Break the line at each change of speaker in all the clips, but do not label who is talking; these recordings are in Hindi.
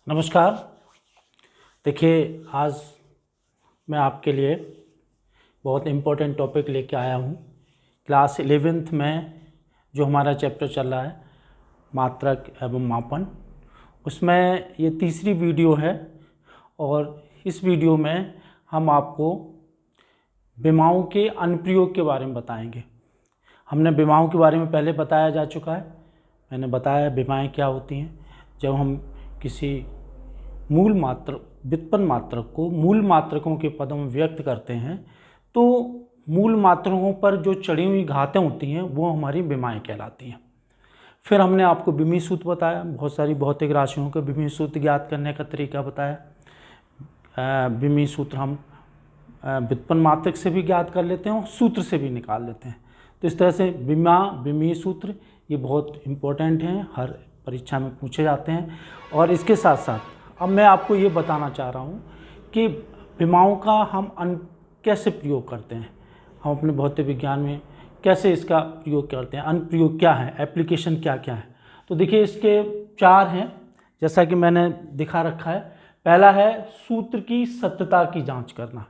नमस्कार। देखिए, आज मैं आपके लिए बहुत इम्पोर्टेंट टॉपिक लेके आया हूँ। क्लास 11th में जो हमारा चैप्टर चल रहा है मात्रक एवं मापन, उसमें ये तीसरी वीडियो है और इस वीडियो में हम आपको विमाओं के अनुप्रयोग के बारे में बताएंगे। हमने विमाओं के बारे में पहले बताया जा चुका है। मैंने बताया विमाएँ क्या होती हैं। जब हम किसी मूल मात्रक व्युत्पन्न मात्रक को मूल मात्रकों के पदों में व्यक्त करते हैं तो मूल मात्रकों पर जो चढ़ी हुई घातें होती हैं वो हमारी विमाएँ कहलाती हैं। फिर हमने आपको विमीय सूत्र बताया, बहुत सारी भौतिक राशियों के विमीय सूत्र ज्ञात करने का तरीका बताया। विमीय सूत्र हम व्युत्पन्न मात्रक से भी ज्ञात कर लेते हैं और सूत्र से भी निकाल लेते हैं। तो इस तरह से विमीय सूत्र ये बहुत इम्पोर्टेंट हैं, हर परीक्षा में पूछे जाते हैं। और इसके साथ साथ अब मैं आपको ये बताना चाह रहा हूँ कि विमाओं का हम कैसे प्रयोग करते हैं, हम अपने भौतिक विज्ञान में कैसे इसका प्रयोग करते हैं, अनुप्रयोग क्या है, एप्लीकेशन क्या क्या है। तो देखिए, इसके 4 हैं जैसा कि मैंने दिखा रखा है। पहला है सूत्र की सत्यता की जांच करना।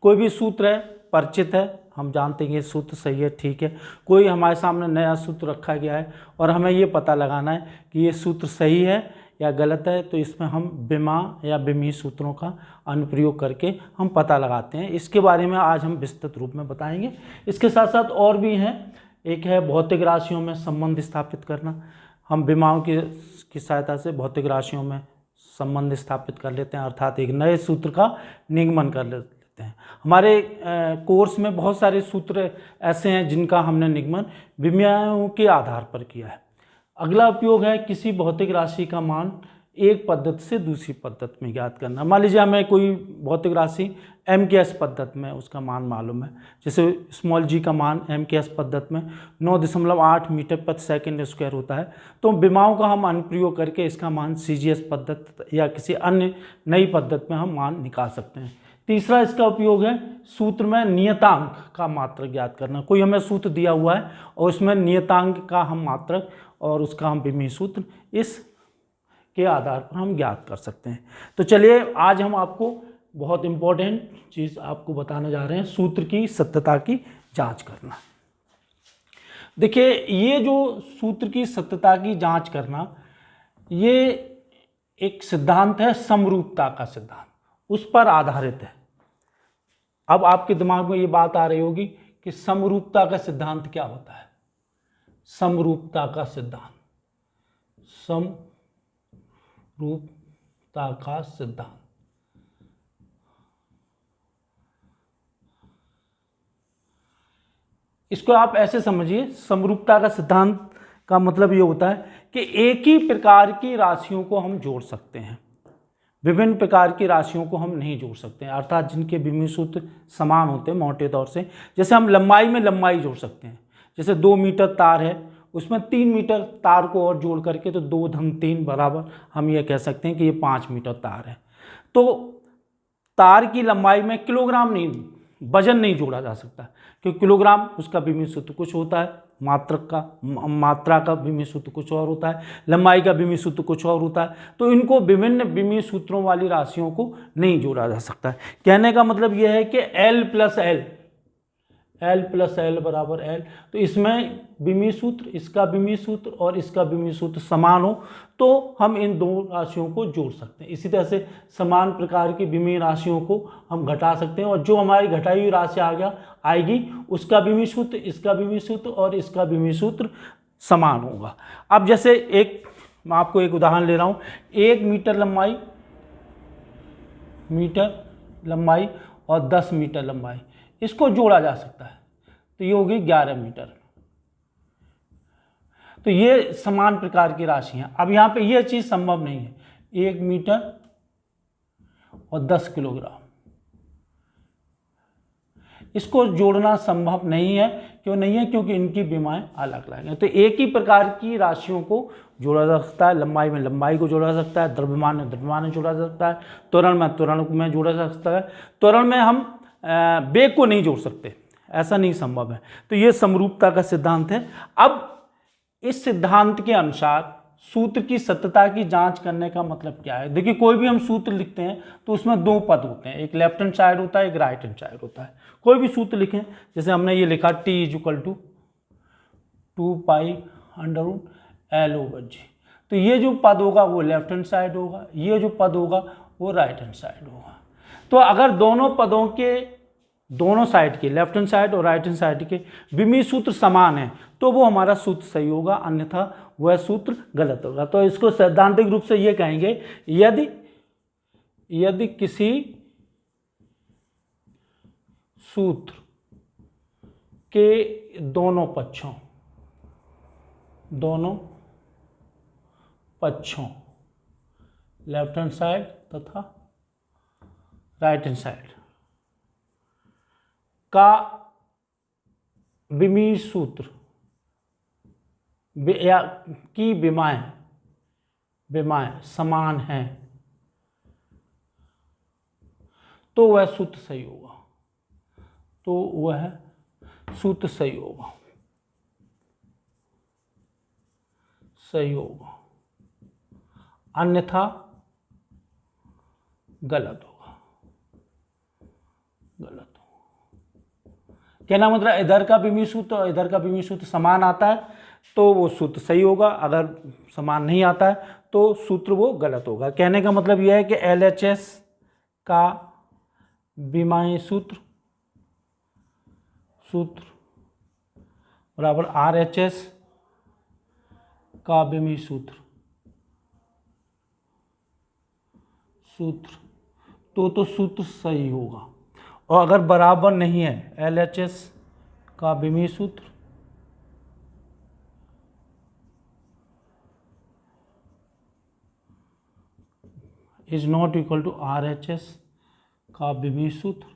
कोई भी सूत्र है, परिचित है, हम जानते हैं ये सूत्र सही है, ठीक है। कोई हमारे सामने नया सूत्र रखा गया है और हमें ये पता लगाना है कि ये सूत्र सही है या गलत है, तो इसमें हम विमा या विमीय सूत्रों का अनुप्रयोग करके हम पता लगाते हैं। इसके बारे में आज हम विस्तृत रूप में बताएंगे। इसके साथ साथ और भी हैं। एक है भौतिक राशियों में संबंध स्थापित करना। हम विमाओं की सहायता से भौतिक राशियों में संबंध स्थापित कर लेते हैं, अर्थात एक नए सूत्र का निगमन कर लेते हैं। हमारे कोर्स में बहुत सारे सूत्र ऐसे हैं जिनका हमने निगमन विमीयों के आधार पर किया है। अगला उपयोग है किसी भौतिक राशि का मान एक पद्धति से दूसरी पद्धति में ज्ञात करना। मान लीजिए हमें कोई भौतिक राशि MKS पद्धति में उसका मान मालूम है, जैसे स्मॉल g का मान MKS पद्धति में 9.8 मीटर प्रति सेकंड स्क्वायर होता है। तो विमाओं का हम अनुप्रयोग करके इसका मान CGS पद्धति या किसी अन्य नई पद्धति में हम मान निकाल सकते हैं। तीसरा इसका उपयोग है सूत्र में नियतांक का मात्रक ज्ञात करना। कोई हमें सूत्र दिया हुआ है और उसमें नियतांक का हम मात्रक और उसका हम विमीय सूत्र इस के आधार पर हम ज्ञात कर सकते हैं। तो चलिए, आज हम आपको बहुत इम्पोर्टेंट चीज़ आपको बताने जा रहे हैं, सूत्र की सत्यता की जांच करना। देखिए, ये जो सूत्र की सत्यता की जांच करना, ये एक सिद्धांत है, समरूपता का सिद्धांत, उस पर आधारित है। अब आपके दिमाग में ये बात आ रही होगी कि समरूपता का सिद्धांत क्या होता है। समरूपता का सिद्धांत, समरूपता का सिद्धांत, इसको आप ऐसे समझिए। समरूपता का सिद्धांत का मतलब ये होता है कि एक ही प्रकार की राशियों को हम जोड़ सकते हैं, विभिन्न प्रकार की राशियों को हम नहीं जोड़ सकते हैं, अर्थात जिनके विमीय सूत्र समान होते हैं मोटे तौर से। जैसे हम लंबाई में लंबाई जोड़ सकते हैं, जैसे 2 मीटर तार है, उसमें 3 मीटर तार को और जोड़ करके तो 2-3 बराबर हम ये कह सकते हैं कि ये 5 मीटर तार है। तो तार की लंबाई में किलोग्राम नहीं, वजन नहीं जोड़ा जा सकता, क्योंकि किलोग्राम उसका विमीय सूत्र कुछ होता है, मात्रा का विमीय सूत्र कुछ और होता है, लंबाई का विमीय सूत्र कुछ और होता है। तो इनको विभिन्न विमीय सूत्रों वाली राशियों को नहीं जोड़ा जा सकता है। कहने का मतलब यह है कि L प्लस L बराबर L, तो इसमें विमीय सूत्र, इसका विमीय सूत्र और इसका विमीय सूत्र समान हो तो हम इन दो राशियों को जोड़ सकते हैं। इसी तरह से समान प्रकार की विमीय राशियों को हम घटा सकते हैं और जो हमारी घटाई हुई राशि आएगी उसका विमीय सूत्र, इसका विमीय सूत्र और इसका विमीय सूत्र समान होगा। अब जैसे मैं आपको एक उदाहरण ले रहा हूँ। 1 मीटर लंबाई और 10 मीटर लंबाई, इसको जोड़ा जा सकता है, तो ये होगी 11 मीटर। तो ये समान प्रकार की राशि हैं। अब यहाँ पे ये चीज़ संभव नहीं है, 1 मीटर और 10 किलोग्राम, इसको जोड़ना संभव नहीं है। क्यों नहीं है? क्योंकि इनकी विमाएं अलग अलग हैं। तो एक ही प्रकार की राशियों को जोड़ा जा सकता है, लंबाई में लंबाई को जोड़ा जा सकता है, द्रव्यमान में द्रव्यमान में जोड़ा जा सकता है, त्वरण में जोड़ा जा सकता है। त्वरण में हम वेग को नहीं जोड़ सकते, ऐसा नहीं संभव है। तो ये समरूपता का सिद्धांत है। अब इस सिद्धांत के अनुसार सूत्र की सत्यता की जांच करने का मतलब क्या है। देखिए कोई भी हम सूत्र लिखते हैं तो उसमें दो पद होते हैं, एक लेफ्ट हैंड साइड होता है, एक राइट हैंड साइड होता है। कोई भी सूत्र लिखें, जैसे हमने ये लिखा t is equal to 2π√L/g, तो ये जो पद होगा वो लेफ्ट हैंड साइड होगा, ये जो पद होगा वो राइट हैंड साइड होगा। तो अगर दोनों पदों के दोनों साइड के, लेफ्ट हैंड साइड और राइट हैंड साइड के विमीय सूत्र समान है तो वो हमारा सूत्र सही होगा, अन्यथा वह सूत्र गलत होगा। तो इसको सैद्धांतिक रूप से ये कहेंगे, यदि किसी सूत्र के दोनों पक्षों लेफ्ट हैंड साइड तथा राइट हैंड साइड का विमीय सूत्र या की विमाएं समान है तो वह सूत्र सही होगा, सही होगा, अन्यथा गलत होगा। कहना मतलब इधर का विमीय सूत्र और इधर का विमीय सूत्र समान आता है तो वो सूत्र सही होगा, अगर समान नहीं आता है तो सूत्र वो गलत होगा। कहने का मतलब यह है कि LHS का विमीय सूत्र बराबर RHS का विमीय सूत्र तो सूत्र सही होगा। और अगर बराबर नहीं है, LHS का विमीय सूत्र is not equal to RHS का विमीय सूत्र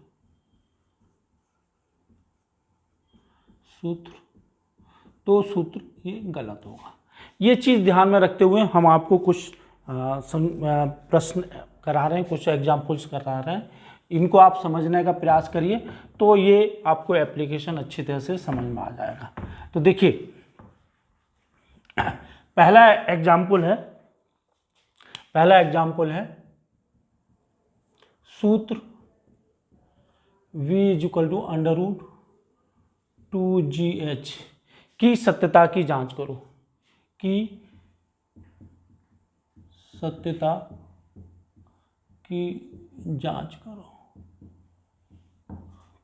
तो सूत्र ये गलत होगा। ये चीज़ ध्यान में रखते हुए हम आपको कुछ प्रश्न करा रहे हैं, कुछ एग्जाम्पल्स करा रहे हैं, इनको आप समझने का प्रयास करिए तो ये आपको एप्लीकेशन अच्छी तरह से समझ में आ जाएगा। तो देखिए पहला एग्जाम्पल है सूत्र V is equal to √2GH की सत्यता की जांच करो,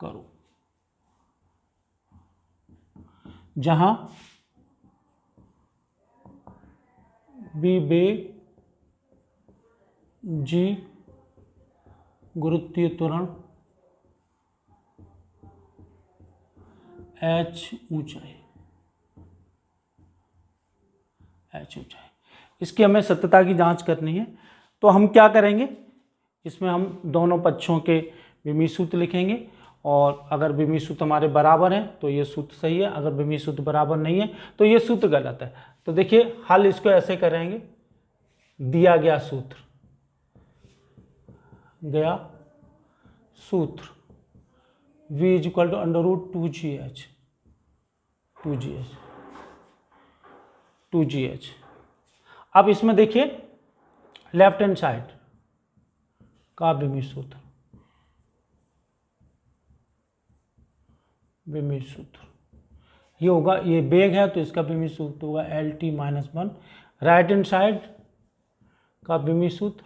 करो जहां विवेक G गुरुत्वीय त्वरण H ऊंचाई। इसकी हमें सत्यता की जांच करनी है। तो हम क्या करेंगे, इसमें हम दोनों पक्षों के विमीय सूत्र लिखेंगे और अगर विमीय सूत्र हमारे बराबर हैं तो ये सूत्र सही है, अगर विमीय सूत्र बराबर नहीं है तो ये सूत्र गलत है। तो देखिए हल इसको ऐसे करेंगे, दिया गया सूत्र V is equal to √2GH। अब इसमें देखिए लेफ्ट हैंड साइड का विमीय सूत्र ये होगा, ये बेग है तो इसका विमीय सूत्र होगा LT-1। राइट हैंड साइड का विमीय सूत्र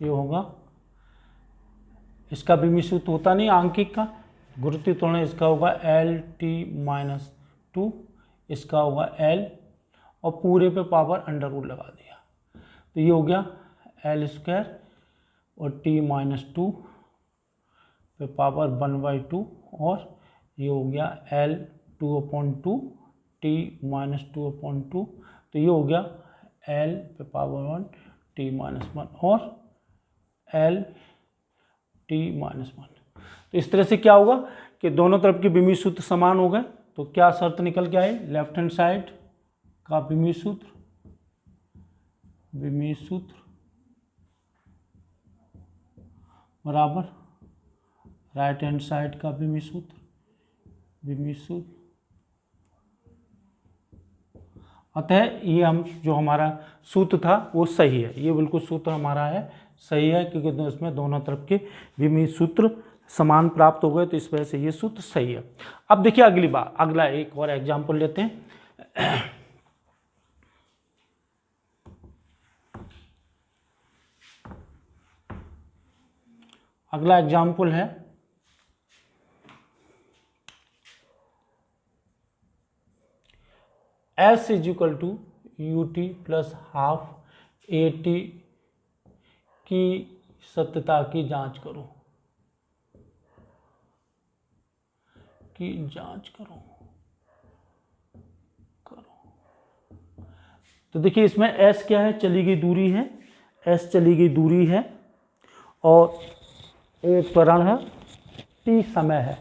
ये होगा, इसका विमीय सूत्र होता नहीं आंकिक का, गुरुत्वीय त्वरण इसका होगा LT-2, इसका होगा L और पूरे पे पावर √ लगा दिया तो ये हो गया L² और T-2 पे पावर 1/2 और ये हो गया L2/2 T-2/2 तो ये हो गया L पे पावर 1 T-1 और LT-1। तो इस तरह से क्या होगा कि दोनों तरफ के विमीय सूत्र समान हो गए। तो क्या शर्त निकल के आई, लेफ्ट हैंड साइड का विमीय सूत्र बराबर राइट हैंड साइड का विमीय सूत्र अतः ये हम जो हमारा सूत्र था वो सही है, ये बिल्कुल सूत्र हमारा है सही है, क्योंकि इसमें दोनों तरफ के विमीय सूत्र समान प्राप्त हो गए, तो इस वजह से ये सूत्र सही है। अब देखिए अगली बार अगला एक और एग्जाम्पल लेते हैं। अगला एग्जाम्पल है S is equal to u t plus half a t की सत्यता की जांच करो, तो देखिए इसमें S क्या है, चली गई दूरी है, S चली गई दूरी है और एक त्वरण है, T समय है,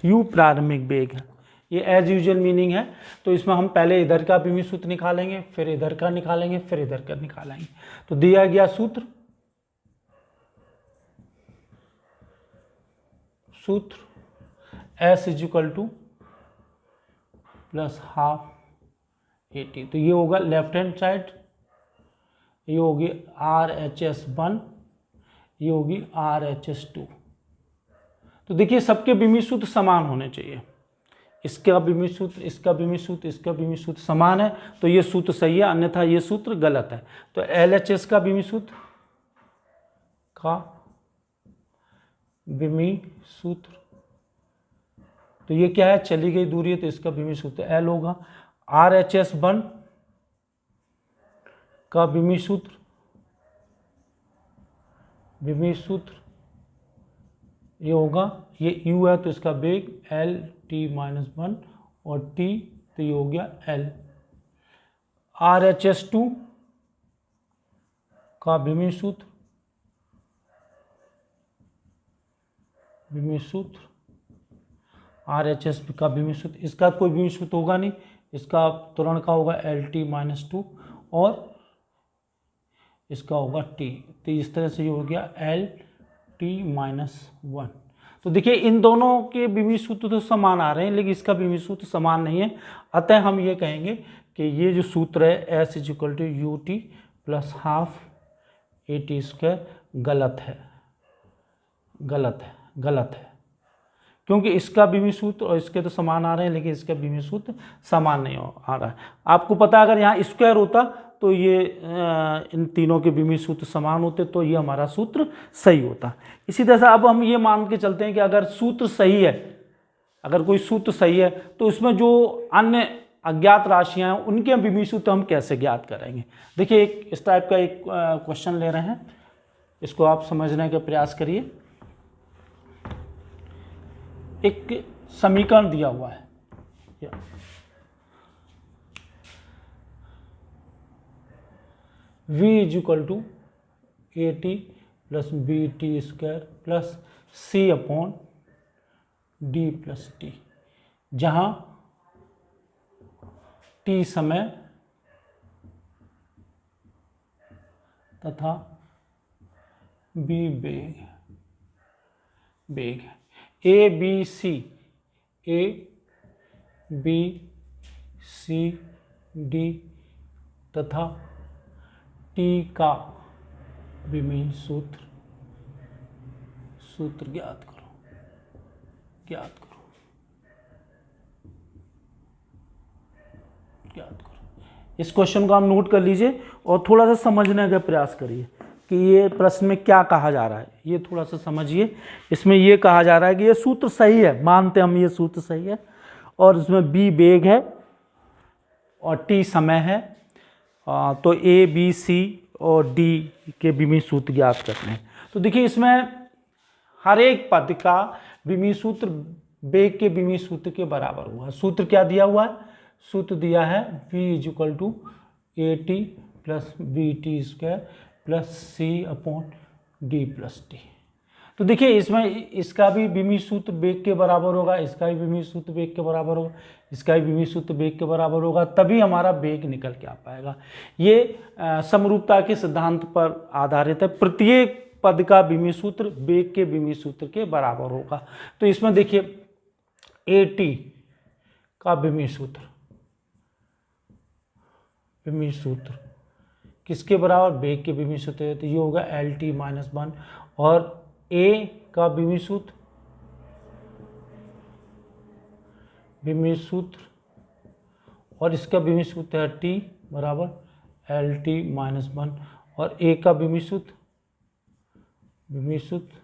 U प्रारंभिक वेग है। ये एज यूजुअल मीनिंग है, तो इसमें हम पहले इधर का विमीय सूत्र निकालेंगे, फिर इधर का निकालेंगे, फिर इधर का निकालेंगे। तो दिया गया सूत्र S is equal two plus half a T, तो ये होगा लेफ्ट हैंड साइड, ये होगी RHS1, ये होगी RHS2। तो देखिए सबके विमीय सूत्र समान होने चाहिए, इसका विमीय सूत्र, इसका विमीय सूत्र, इसका विमीय सूत्र समान है, तो ये सूत्र सही है, अन्यथा ये सूत्र गलत है। तो LHS का विमीय सूत्र तो ये क्या है, चली गई दूरी है, तो इसका विमीय सूत्र L होगा। RHS1 का विमीय सूत्र ये होगा, ये U है तो इसका वेग LT-1 और T, तो ये हो गया L। RHS2 का विमीय सूत्र RHS का विमीय सूत्र, इसका कोई विमीय सूत्र होगा नहीं, इसका त्वरण का होगा LT-2 और इसका होगा T, तो इस तरह से ये हो गया LT-1। तो देखिए इन दोनों के विमीय सूत्र तो समान आ रहे हैं, लेकिन इसका विमीय सूत्र समान नहीं है, अतः हम ये कहेंगे कि ये जो सूत्र है S is equal to u t plus half a t square गलत है, क्योंकि इसका विमीय सूत्र और इसके तो समान आ रहे हैं, लेकिन इसका विमीय सूत्र समान नहीं आ रहा है। आपको पता है अगर यहाँ स्क्वायर होता तो ये इन तीनों के विमीय सूत्र समान होते, तो ये हमारा सूत्र सही होता। इसी तरह से अब हम ये मान के चलते हैं कि अगर सूत्र सही है, अगर कोई सूत्र सही है, तो इसमें जो अन्य अज्ञात राशियां हैं उनके विमीय सूत्र हम कैसे ज्ञात करेंगे। देखिए एक इस टाइप का एक क्वेश्चन ले रहे हैं, इसको आप समझने का प्रयास करिए। एक समीकरण दिया हुआ है, V is equal to a t plus b t square plus C upon d plus t, जहाँ T समय तथा B वेग है। A B C D तथा T का विमीय सूत्र ज्ञात करो। इस क्वेश्चन को आप नोट कर लीजिए और थोड़ा सा समझने का प्रयास करिए कि ये प्रश्न में क्या कहा जा रहा है, ये थोड़ा सा समझिए। इसमें ये कहा जा रहा है कि ये सूत्र सही है, मानते हम ये सूत्र सही है, और इसमें B वेग है और T समय है, तो A B C और D के विमीय सूत्र ज्ञात करते हैं। तो देखिए इसमें हर एक पद का विमीय सूत्र वेग के विमीय सूत्र के बराबर हुआ। सूत्र क्या दिया हुआ है, सूत्र दिया है V is equal to a t plus b t square plus C upon d plus t. तो देखिए इसमें इसका भी विमीय सूत्र वेग के बराबर होगा, इसका भी विमीय सूत्र वेग के बराबर होगा, इसका भी विमीय सूत्र वेग के बराबर होगा, तभी हमारा वेग निकल के आ पाएगा। ये समरूपता के सिद्धांत पर आधारित है, प्रत्येक पद का विमीय सूत्र वेग के विमीय सूत्र के बराबर होगा। तो इसमें देखिए ए टी का विमीय सूत्र विमीय सूत्र किसके बराबर, वेग के विमीय सूत्र है, तो ये होगा LT-1 और A का विमीय सूत्र, विमीय सूत्र और इसका विमीय सूत्र है T बराबर LT-1 और A का विमीय सूत्र, विमीय सूत्र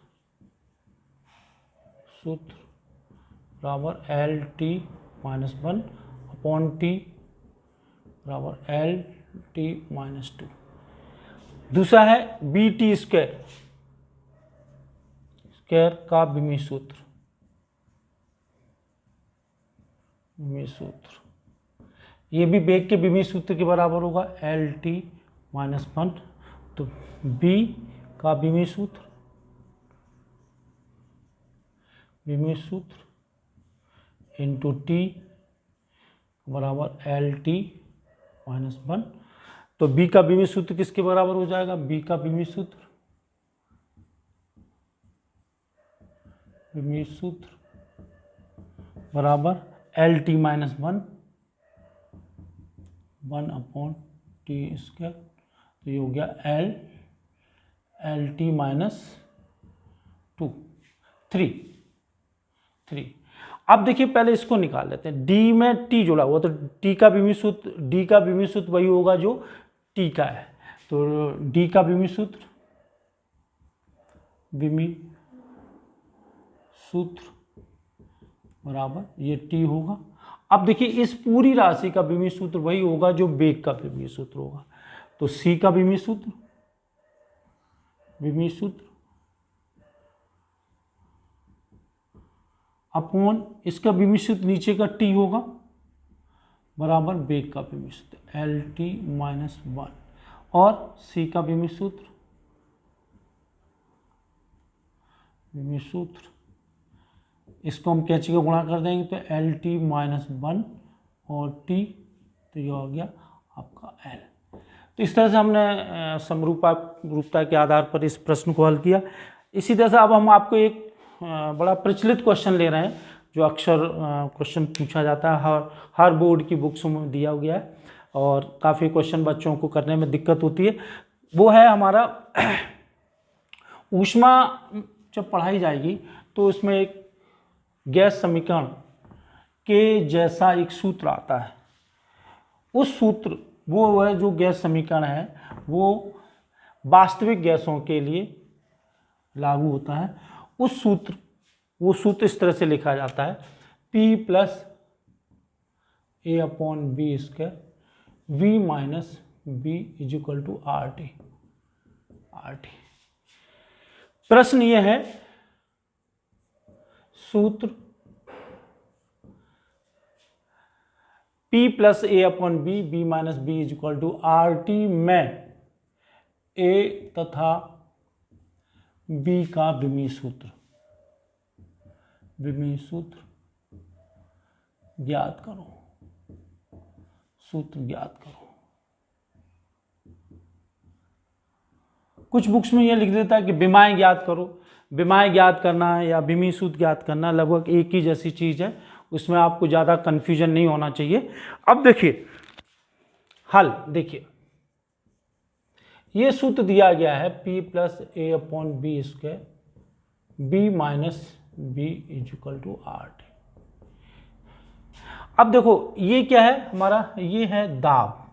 बराबर LT-1 अपॉन T बराबर LT-2। दूसरा है BT स्क्वायर का विमीय सूत्र, ये भी वेग के विमीय सूत्र के बराबर होगा LT-1। तो B का विमीय सूत्र इंटू T बराबर LT-1। तो B का विमीय सूत्र किसके बराबर हो जाएगा, B का विमीय सूत्र बराबर LT-1 अपॉन T स्क्वायर। तो ये हो गया LT-2 3। अब देखिए पहले इसको निकाल लेते हैं, D में T जुड़ा हुआ तो D का विमीय सूत्र वही होगा जो T का है। तो D का विमीय सूत्र बराबर ये T होगा। अब देखिए इस पूरी राशि का विमीय सूत्र वही होगा जो वेग का विमीय सूत्र होगा। तो C का विमीय सूत्र अपॉन इसका विमीय सूत्र नीचे का T होगा बराबर वेग का विमीय सूत्र LT-1 और C का विमीय सूत्र इसको हम कैंची का गुणा कर देंगे तो LT-1 और T, तो ये हो गया आपका L। तो इस तरह से हमने समरूपता के आधार पर इस प्रश्न को हल किया। इसी तरह से अब हम आपको एक बड़ा प्रचलित क्वेश्चन ले रहे हैं जो अक्सर क्वेश्चन पूछा जाता है, हर बोर्ड की बुक्स में दिया गया है और काफ़ी क्वेश्चन बच्चों को करने में दिक्कत होती है। वो है हमारा ऊष्मा जब पढ़ाई जाएगी तो उसमें एक गैस समीकरण के जैसा एक सूत्र आता है। उस सूत्र वो है जो गैस समीकरण है वो वास्तविक गैसों के लिए लागू होता है। वो सूत्र इस तरह से लिखा जाता है P + A/B² V - B = RT। प्रश्न ये है, सूत्र P + A/B B - B = RT में A तथा B का विमीय सूत्र ज्ञात करो। कुछ बुक्स में यह लिख देता है कि विमाएं ज्ञात करो। विमाएं ज्ञात करना या विमीय सूत्र ज्ञात करना लगभग एक ही जैसी चीज है, उसमें आपको ज़्यादा कन्फ्यूजन नहीं होना चाहिए। अब देखिए हल, देखिए ये सूत्र दिया गया है P + A/B² B - B = RT। अब देखो ये क्या है हमारा, ये है दाब,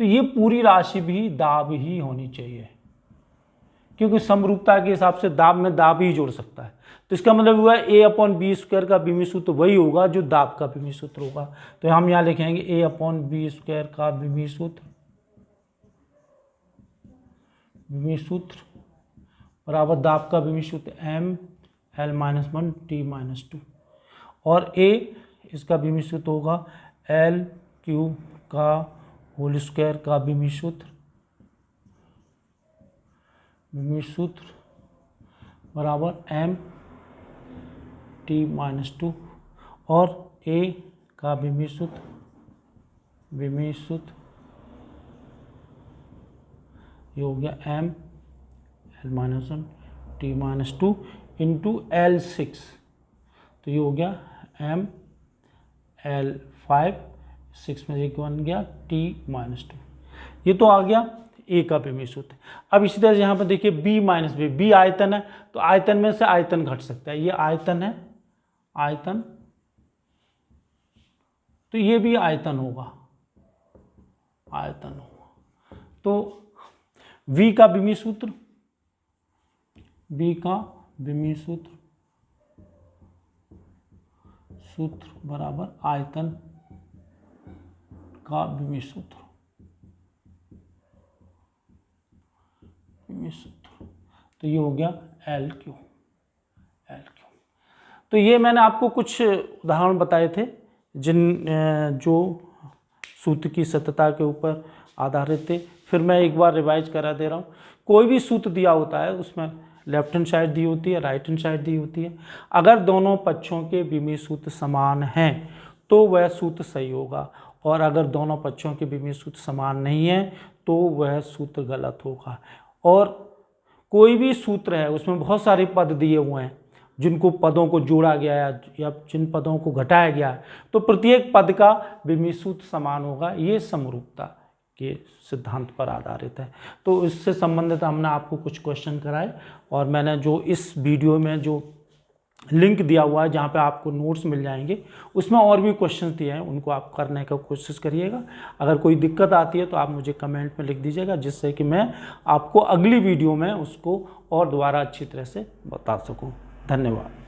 तो ये पूरी राशि भी दाब ही होनी चाहिए क्योंकि समरूपता के हिसाब से दाब में दाब ही जोड़ सकता है। तो इसका मतलब हुआ A/B² का विमीय सूत्र वही होगा जो दाब का विमीय सूत्र होगा। तो हम यहाँ लिखेंगे A/B² का विमीय सूत्र बराबर दाब का विमीय सूत्र ML-1 T-2 और A इसका विमीय सूत्र होगा L³ का होल स्क्वायर का विमीय सूत्र बराबर MT-2 और A का विमीय सूत्र ये हो गया ML-1 T-2 इंटू L6, तो ये हो गया ML5 6 में 1 बन गया t-2। ये तो आ गया ए का विमीय सूत्र। अब इसी तरह से यहाँ पर देखिए b माइनस बी, बी आयतन है तो आयतन में से आयतन घट सकता है, ये आयतन है, आयतन, तो ये भी आयतन होगा, आयतन होगा। तो v का विमीय सूत्र, v का विमीय सूत्र, सूत्र बराबर आयतन का विमीय सूत्र, विमीय सूत्र, तो ये हो गया एल क्यू, एल क्यू। तो ये मैंने आपको कुछ उदाहरण बताए थे जो सूत्र की सत्यता के ऊपर आधारित थे। फिर मैं एक बार रिवाइज करा दे रहा हूँ। कोई भी सूत्र दिया होता है उसमें लेफ्ट हैंड साइड दी होती है, राइट हैंड साइड दी होती है। अगर दोनों पक्षों के विमीय सूत्र समान हैं तो वह सूत्र सही होगा, और अगर दोनों पक्षों के विमीय सूत्र समान नहीं है तो वह सूत्र गलत होगा। और कोई भी सूत्र है उसमें बहुत सारे पद दिए हुए हैं, जिनको पदों को जोड़ा गया है या जिन पदों को घटाया गया है, तो प्रत्येक पद का विमीय सूत्र समान होगा। ये समरूपता के सिद्धांत पर आधारित है। तो इससे संबंधित हमने आपको कुछ क्वेश्चन कराए, और मैंने जो इस वीडियो में जो लिंक दिया हुआ है जहाँ पे आपको नोट्स मिल जाएंगे, उसमें और भी क्वेश्चंस दिए हैं, उनको आप करने का कोशिश करिएगा। अगर कोई दिक्कत आती है तो आप मुझे कमेंट में लिख दीजिएगा, जिससे कि मैं आपको अगली वीडियो में उसको और दोबारा अच्छी तरह से बता सकूं। धन्यवाद।